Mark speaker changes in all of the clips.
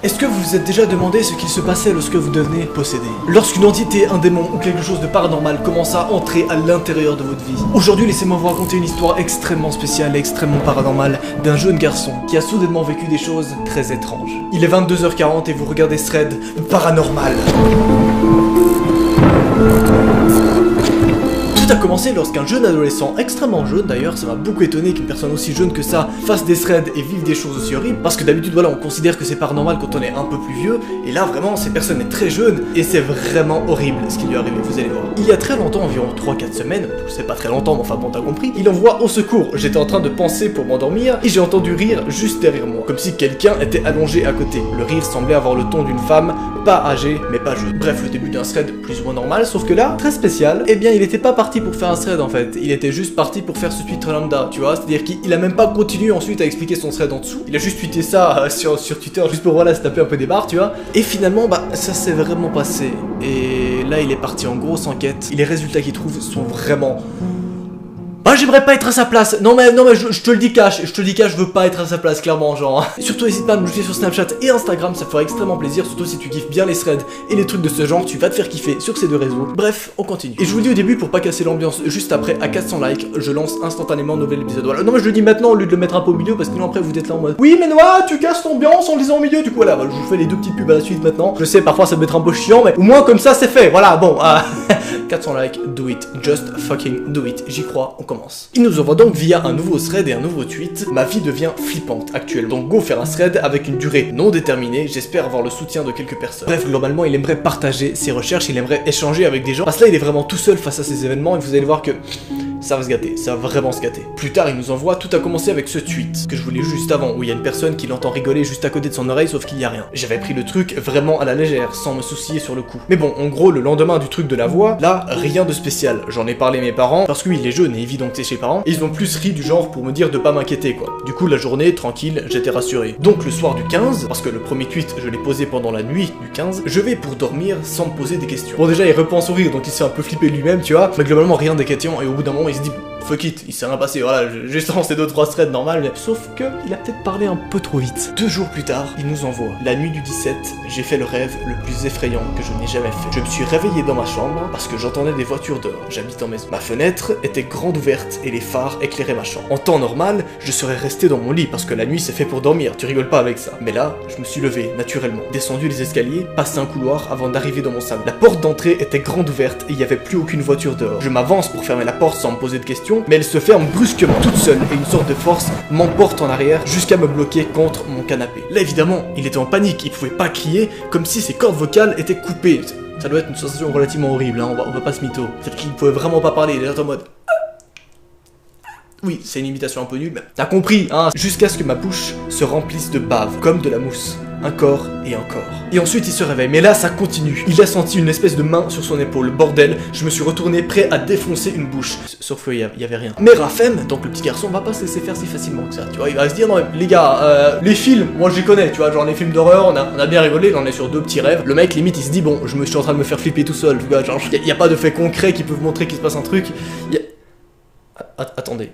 Speaker 1: Est-ce que vous vous êtes déjà demandé ce qu'il se passait lorsque vous devenez possédé? Lorsqu'une entité, un démon ou quelque chose de paranormal commence à entrer à l'intérieur de votre vie. Aujourd'hui, laissez-moi vous raconter une histoire extrêmement spéciale et extrêmement paranormale d'un jeune garçon qui a soudainement vécu des choses très étranges. Il est 22h40 et vous regardez Thread Paranormal. Tout a commencé lorsqu'un jeune adolescent, extrêmement jeune d'ailleurs, ça m'a beaucoup étonné qu'une personne aussi jeune que ça fasse des threads et vive des choses aussi horribles, parce que d'habitude voilà, on considère que c'est paranormal quand on est un peu plus vieux, et là vraiment cette personne est très jeune, et c'est vraiment horrible ce qui lui est arrivé, vous allez voir. Il y a très longtemps, environ 3-4 semaines, c'est pas très longtemps mais enfin bon t'as compris, il envoie au secours. J'étais en train de penser pour m'endormir, et j'ai entendu rire juste derrière moi, comme si quelqu'un était allongé à côté. Le rire semblait avoir le ton d'une femme, pas âgée mais pas jeune. Bref, le début d'un thread plus ou moins normal, sauf que là, très spécial, eh bien il était pas parti pour faire un thread en fait, il était juste parti pour faire ce tweet lambda, tu vois, c'est-à-dire qu'il a même pas continué ensuite à expliquer son thread en dessous, il a juste tweeté ça sur Twitter juste pour voilà se taper un peu des barres, tu vois, et finalement bah ça s'est vraiment passé, et là il est parti en grosse enquête, et les résultats qu'il trouve sont vraiment... Ah, j'aimerais pas être à sa place. Non mais je te le dis cash, je veux pas être à sa place clairement genre. Et surtout n'hésite pas à me ajouter sur Snapchat et Instagram, ça ferait extrêmement plaisir, surtout si tu kiffes bien les threads et les trucs de ce genre, tu vas te faire kiffer sur ces deux réseaux. Bref, on continue. Et je vous le dis au début pour pas casser l'ambiance, juste après à 400 likes, je lance instantanément un nouvel épisode. Voilà. Non mais je le dis maintenant au lieu de le mettre un peu au milieu parce que sinon après vous êtes là en mode oui mais Noah, tu casses l'ambiance en le disant au milieu. Du coup voilà, je vous fais les deux petites pubs à la suite maintenant. Je sais parfois ça peut être un peu chiant mais au moins comme ça c'est fait. Voilà, bon 400 likes, do it, just fucking do it. J'y crois, on commence. Il nous envoie donc via un nouveau thread et un nouveau tweet. Ma vie devient flippante actuellement. Donc go faire un thread avec une durée non déterminée. J'espère avoir le soutien de quelques personnes. Bref, globalement, il aimerait partager ses recherches, il aimerait échanger avec des gens. Parce que là, il est vraiment tout seul face à ces événements et vous allez voir que ça va se gâter, ça va vraiment se gâter. Plus tard, il nous envoie, tout a commencé avec ce tweet que je vous l'ai juste avant, où il y a une personne qui l'entend rigoler juste à côté de son oreille, sauf qu'il y a rien. J'avais pris le truc vraiment à la légère, sans me soucier sur le coup. Mais bon, en gros, le lendemain du truc de la voix, là, rien de spécial. J'en ai parlé à mes parents, parce que oui, il est jeune et évident que c'est chez les parents, et ils ont plus ri du genre pour me dire de pas m'inquiéter, quoi. Du coup, la journée, tranquille, j'étais rassuré. Donc, le soir du 15, parce que le premier tweet, je l'ai posé pendant la nuit du 15, je vais pour dormir sans me poser des questions. Bon, déjà, il reprend son rire, donc il s'est un peu flippé lui-même, tu vois, mais globalement, rien des questions, et au bout d'un moment, il se dit fuck it, il s'est rien passé, voilà, juste lancé d'autres phrases threads normales, mais... Sauf que il a peut-être parlé un peu trop vite. 2 jours plus tard, il nous envoie. La nuit du 17, j'ai fait le rêve le plus effrayant que je n'ai jamais fait. Je me suis réveillé dans ma chambre parce que j'entendais des voitures dehors. J'habite en maison. Ma fenêtre était grande ouverte et les phares éclairaient ma chambre. En temps normal, je serais resté dans mon lit parce que la nuit c'est fait pour dormir, tu rigoles pas avec ça. Mais là, je me suis levé naturellement, descendu les escaliers, passé un couloir avant d'arriver dans mon salon. La porte d'entrée était grande ouverte et il n'y avait plus aucune voiture dehors. Je m'avance pour fermer la porte sans me poser de questions, mais elle se ferme brusquement toute seule et une sorte de force m'emporte en arrière jusqu'à me bloquer contre mon canapé. Là évidemment, il était en panique, il pouvait pas crier, comme si ses cordes vocales étaient coupées. Ça doit être une sensation relativement horrible, hein, on va pas se mytho. C'est qu'il pouvait vraiment pas parler, il était en mode... Oui, c'est une imitation un peu nulle, mais t'as compris, hein. Jusqu'à ce que ma bouche se remplisse de bave, comme de la mousse. Encore et encore. Et ensuite il se réveille, mais là ça continue. Il a senti une espèce de main sur son épaule, bordel. Je me suis retourné prêt à défoncer une bouche. Sauf qu'il y avait rien. Mais Raphem, donc le petit garçon, va pas se laisser faire si facilement que ça. Tu vois, il va se dire, non les gars, les films, moi je les connais, tu vois, genre les films d'horreur, on a bien rigolé, on est sur 2 petits rêves. Le mec limite il se dit, bon, je me suis en train de me faire flipper tout seul, tu vois, genre, y a pas de faits concrets qui peuvent montrer qu'il se passe un truc. Attendez.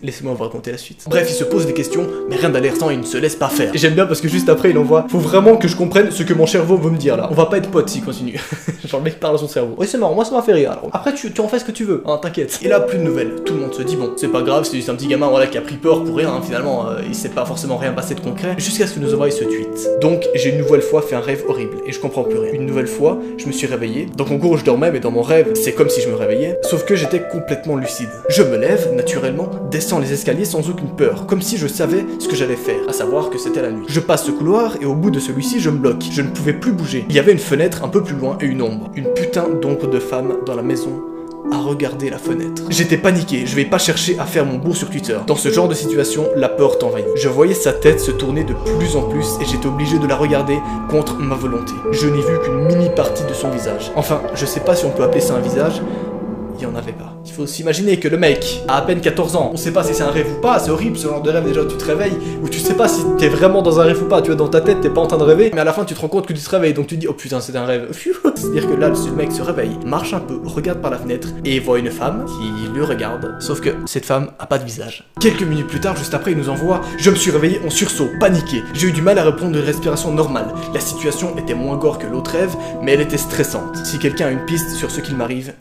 Speaker 1: Laissez-moi vous raconter la suite. Bref, il se pose des questions, mais rien d'alertant, il ne se laisse pas faire. Et j'aime bien parce que juste après, il envoie. Faut vraiment que je comprenne ce que mon cerveau veut me dire là. On va pas être potes s'il continue. Genre le mec parle à son cerveau. Oui, c'est marrant, moi ça m'a fait rire. Alors, après, tu en fais ce que tu veux, hein, t'inquiète. Et là, plus de nouvelles. Tout le monde se dit, bon, c'est pas grave, c'est juste un petit gamin voilà, qui a pris peur pour rien, hein, finalement. Il s'est pas forcément rien passé de concret. Jusqu'à ce que nous envoie ce tweet. Donc, j'ai une nouvelle fois fait un rêve horrible et je comprends plus rien. Une nouvelle fois, je me suis réveillé. Donc, en gros, je dormais, mais dans mon rêve, c'est comme si je me réveillais. Sauf que j'étais complètement lucide. Je me lève, naturellement, descends les escaliers sans aucune peur, comme si je savais ce que j'allais faire, à savoir que c'était la nuit. Je passe ce couloir et au bout de celui-ci je me bloque. Je ne pouvais plus bouger. Il y avait une fenêtre un peu plus loin et une ombre. Une putain d'ombre de femme dans la maison à regarder la fenêtre. J'étais paniqué, je vais pas chercher à faire mon bourg sur Twitter. Dans ce genre de situation, la peur t'envahit. Je voyais sa tête se tourner de plus en plus et j'étais obligé de la regarder contre ma volonté. Je n'ai vu qu'une mini partie de son visage. Enfin, je sais pas si on peut appeler ça un visage. il y en avait pas. Il faut s'imaginer que le mec a à peine 14 ans, on sait pas si c'est un rêve ou pas, c'est horrible ce genre de rêve déjà où tu te réveilles, où tu sais pas si t'es vraiment dans un rêve ou pas, tu vois, dans ta tête t'es pas en train de rêver, mais à la fin tu te rends compte que tu te réveilles, donc tu te dis oh putain c'est un rêve. C'est-à-dire que là le mec se réveille, marche un peu, regarde par la fenêtre et voit une femme qui le regarde, sauf que cette femme a pas de visage. Quelques minutes plus tard, juste après, il nous envoie « Je me suis réveillé en sursaut, paniqué. J'ai eu du mal à répondre d'une respiration normale. La situation était moins gore que l'autre rêve, mais elle était stressante. Si quelqu'un a une piste sur ce qu'il m'arrive,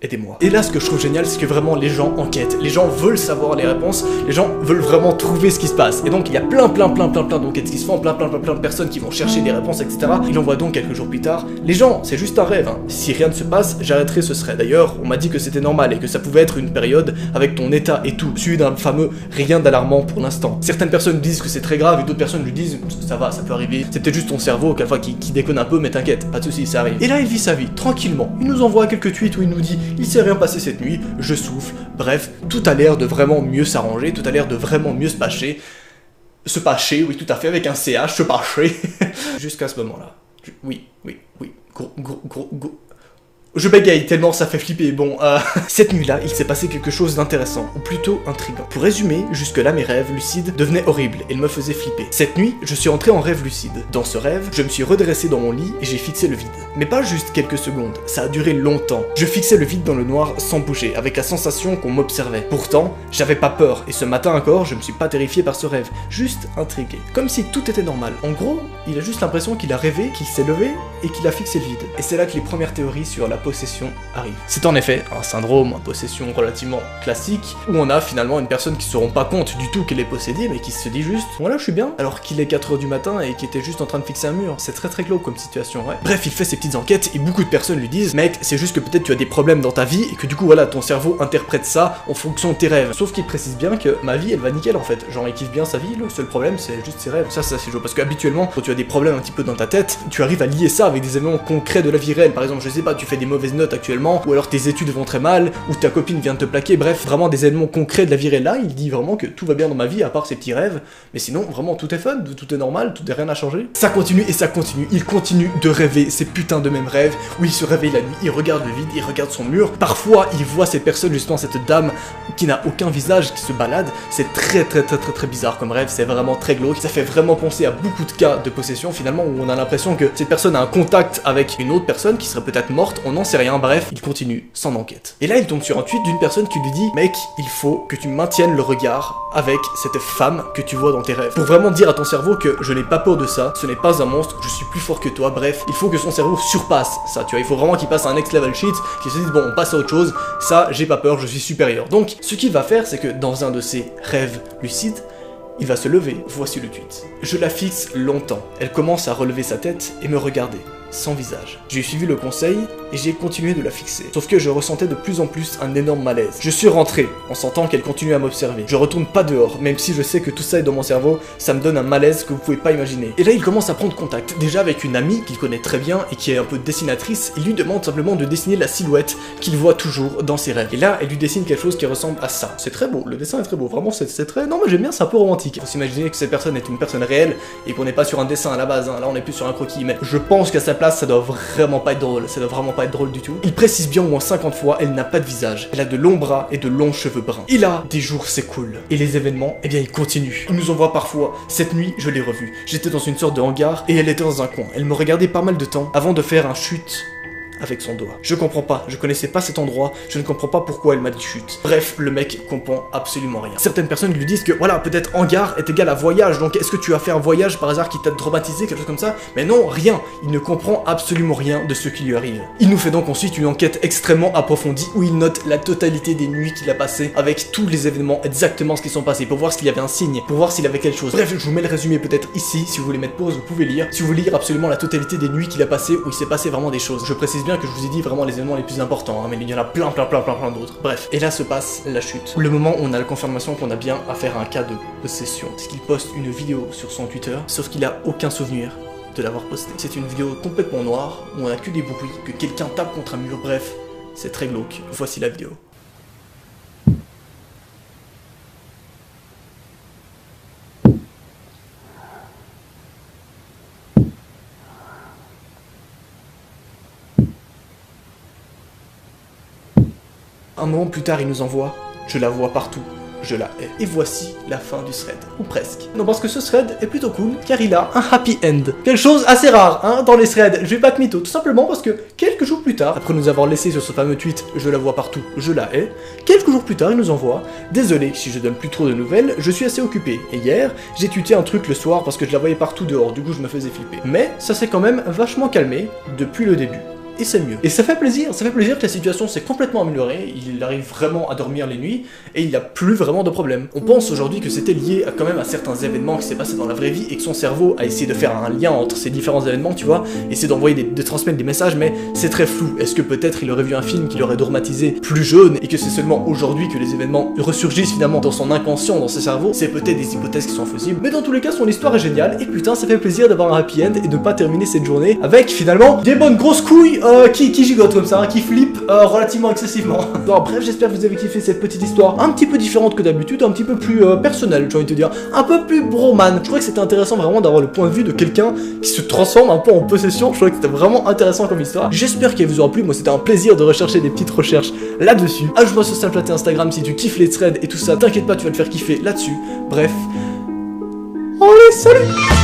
Speaker 1: aidez-moi. » Et là, ce que je trouve génial, c'est que vraiment les gens enquêtent. Les gens veulent savoir les réponses. Les gens veulent vraiment trouver ce qui se passe. Et donc, il y a plein d'enquêtes qui se font, plein de personnes qui vont chercher des réponses, etc. Il envoie donc quelques jours plus tard. Les gens, c'est juste un rêve. Hein. Si rien ne se passe, j'arrêterai ce serait. D'ailleurs, on m'a dit que c'était normal et que ça pouvait être une période avec ton état et tout, suivi d'un fameux rien d'alarmant pour l'instant. Certaines personnes disent que c'est très grave et d'autres personnes lui disent ça va, ça peut arriver. C'est peut-être juste ton cerveau, quelquefois qui déconne un peu, mais t'inquiète, pas de soucis, ça arrive. Et là, il vit sa vie tranquillement. Il nous envoie quelques tweets où il nous dit il s'est rien passé cette nuit, je souffle, bref, tout a l'air de vraiment mieux s'arranger, tout a l'air de vraiment mieux se passer. Se passer, oui, tout à fait, avec un CH, se passer. Jusqu'à ce moment-là. Oui. Gros. Je bégaye tellement ça fait flipper, bon, Cette nuit-là, il s'est passé quelque chose d'intéressant, ou plutôt intriguant. Pour résumer, jusque-là mes rêves lucides devenaient horribles et me faisaient flipper. Cette nuit, je suis entré en rêve lucide. Dans ce rêve, je me suis redressé dans mon lit et j'ai fixé le vide. Mais pas juste quelques secondes, ça a duré longtemps. Je fixais le vide dans le noir sans bouger, avec la sensation qu'on m'observait. Pourtant, j'avais pas peur, et ce matin encore, je me suis pas terrifié par ce rêve, juste intrigué. Comme si tout était normal. En gros, il a juste l'impression qu'il a rêvé, qu'il s'est levé et qu'il a fixé le vide. Et c'est là que les premières théories sur la possession arrive. C'est en effet un syndrome, une possession relativement classique, où on a finalement une personne qui se rend pas compte du tout qu'elle est possédée, mais qui se dit juste « Voilà, je suis bien », alors qu'il est 4h du matin et qu'il était juste en train de fixer un mur. C'est très glauque comme situation, ouais. Bref, il fait ses petites enquêtes, et beaucoup de personnes lui disent « Mec, c'est juste que peut-être tu as des problèmes dans ta vie, et que du coup, voilà, ton cerveau interprète ça en fonction de tes rêves. » Sauf qu'il précise bien que ma vie, elle va nickel, en fait. Genre, il kiffe bien sa vie, le seul problème, c'est juste ses rêves. Ça c'est chaud, parce qu'habituellement, quand tu as des problèmes un petit peu dans ta tête, tu arrives à lier ça avec des événements concrets de la vie réelle. Par exemple, je sais pas, tu fais des mauvaises notes actuellement, ou alors tes études vont très mal, ou ta copine vient de te plaquer, bref, vraiment des événements concrets de la vie réelle. Là, il dit vraiment que tout va bien dans ma vie, à part ces petits rêves, mais sinon, vraiment, tout est fun, tout est normal, tout est rien à changer. Ça continue et ça continue, il continue de rêver ces putains de mêmes rêves, où il se réveille la nuit, il regarde le vide, il regarde son mur, parfois, il voit ces personnes, justement, cette dame qui n'a aucun visage, qui se balade, c'est très bizarre comme rêve, c'est vraiment très glauque, ça fait vraiment penser à beaucoup de cas de possession, finalement, où on a l'impression que cette personne a un contact avec une autre personne qui serait peut-être morte, on n'en sait rien, bref, il continue son enquête. Et là, il tombe sur un tweet d'une personne qui lui dit « Mec, il faut que tu maintiennes le regard avec cette femme que tu vois dans tes rêves. Pour vraiment dire à ton cerveau que je n'ai pas peur de ça, ce n'est pas un monstre, je suis plus fort que toi, bref, il faut que son cerveau surpasse ça, tu vois, il faut vraiment qu'il passe à un next level shit, qu'il se dise bon, on passe à autre chose, ça, j'ai pas peur, je suis supérieur. » Donc, ce qu'il va faire, c'est que dans un de ses rêves lucides, il va se lever, voici le tweet. Je la fixe longtemps. Elle commence à relever sa tête et me regarder, sans visage. J'ai suivi le conseil et j'ai continué de la fixer. Sauf que je ressentais de plus en plus un énorme malaise. Je suis rentré en sentant qu'elle continuait à m'observer. Je retourne pas dehors, même si je sais que tout ça est dans mon cerveau, ça me donne un malaise que vous pouvez pas imaginer. Et là, il commence à prendre contact, déjà avec une amie qu'il connaît très bien et qui est un peu dessinatrice. Il lui demande simplement de dessiner la silhouette qu'il voit toujours dans ses rêves. Et là, elle lui dessine quelque chose qui ressemble à ça. C'est très beau, le dessin est très beau, vraiment c'est très... Non mais j'aime bien, c'est un peu romantique. Faut s'imaginer que cette personne est une personne réelle et qu'on n'est pas sur un dessin à la base, hein. Là on est plus sur un croquis, mais je pense qu'à sa place, ça doit vraiment pas être drôle, ça doit vraiment pas être drôle du tout. Il précise bien au moins 50 fois, elle n'a pas de visage, elle a de longs bras et de longs cheveux bruns. Et là, des jours s'écoulent, et les événements, eh bien ils continuent. Ils nous envoient parfois, cette nuit, je l'ai revue. J'étais dans une sorte de hangar, et elle était dans un coin. Elle me regardait pas mal de temps, avant de faire un chute avec son doigt. Je comprends pas, je connaissais pas cet endroit, je ne comprends pas pourquoi elle m'a dit chute. Bref, le mec comprend absolument rien. Certaines personnes lui disent que voilà, peut-être hangar est égal à voyage, donc est-ce que tu as fait un voyage par hasard qui t'a traumatisé, quelque chose comme ça? Mais non, rien. Il ne comprend absolument rien de ce qui lui arrive. Il nous fait donc ensuite une enquête extrêmement approfondie où il note la totalité des nuits qu'il a passées avec tous les événements, exactement ce qui sont passés, pour voir s'il y avait un signe, pour voir s'il avait quelque chose. Bref, je vous mets le résumé peut-être ici, si vous voulez mettre pause, vous pouvez lire. Si vous voulez lire absolument la totalité des nuits qu'il a passées où il s'est passé vraiment des choses. Je précise bien que je vous ai dit vraiment les événements les plus importants, hein, mais il y en a plein d'autres. Bref, et là se passe la chute. Le moment où on a la confirmation qu'on a bien affaire à un cas de possession. Parce qu'il poste une vidéo sur son Twitter, sauf qu'il a aucun souvenir de l'avoir posté. C'est une vidéo complètement noire, où on a que des bruits, que quelqu'un tape contre un mur, bref, c'est très glauque. Voici la vidéo. un moment plus tard, il nous envoie « Je la vois partout, je la hais ». Et voici la fin du thread, ou presque. Non, parce que ce thread est plutôt cool, car il a un happy end. Quelque chose assez rare, hein, dans les threads, je vais pas te mytho, tout simplement parce que quelques jours plus tard, après nous avoir laissé sur ce fameux tweet « Je la vois partout, je la hais », quelques jours plus tard, il nous envoie « Désolé si je donne plus trop de nouvelles, je suis assez occupé, et hier, j'ai tweeté un truc le soir parce que je la voyais partout dehors, du coup je me faisais flipper. Mais ça s'est quand même vachement calmé depuis le début. » Et c'est mieux. Et ça fait plaisir que la situation s'est complètement améliorée, il arrive vraiment à dormir les nuits, et il n'y a plus vraiment de problème. On pense aujourd'hui que c'était lié quand même à certains événements qui s'est passé dans la vraie vie, et que son cerveau a essayé de faire un lien entre ces différents événements, tu vois, essayer d'envoyer de transmettre des messages, mais c'est très flou. Est-ce que peut-être il aurait vu un film qui l'aurait dramatisé plus jeune, et que c'est seulement aujourd'hui que les événements ressurgissent finalement dans son inconscient, dans ses cerveaux? C'est peut-être des hypothèses qui sont possibles, mais dans tous les cas, son histoire est géniale, et putain, ça fait plaisir d'avoir un happy end, et de pas terminer cette journée avec, finalement, des bonnes grosses couilles qui gigotent comme ça, hein, qui flippent relativement excessivement. Bon, bref, j'espère que vous avez kiffé cette petite histoire un petit peu différente que d'habitude, un petit peu plus personnelle, j'ai envie de te dire, un peu plus broman. Je trouvais que c'était intéressant vraiment d'avoir le point de vue de quelqu'un qui se transforme un peu en possession. Je trouvais que c'était vraiment intéressant comme histoire. J'espère qu'elle vous aura plu. Moi, c'était un plaisir de rechercher des petites recherches là-dessus. Ajoute-moi sur Snapchat et Instagram si tu kiffes les threads et tout ça. T'inquiète pas, tu vas te faire kiffer là-dessus. Bref. Allez, salut!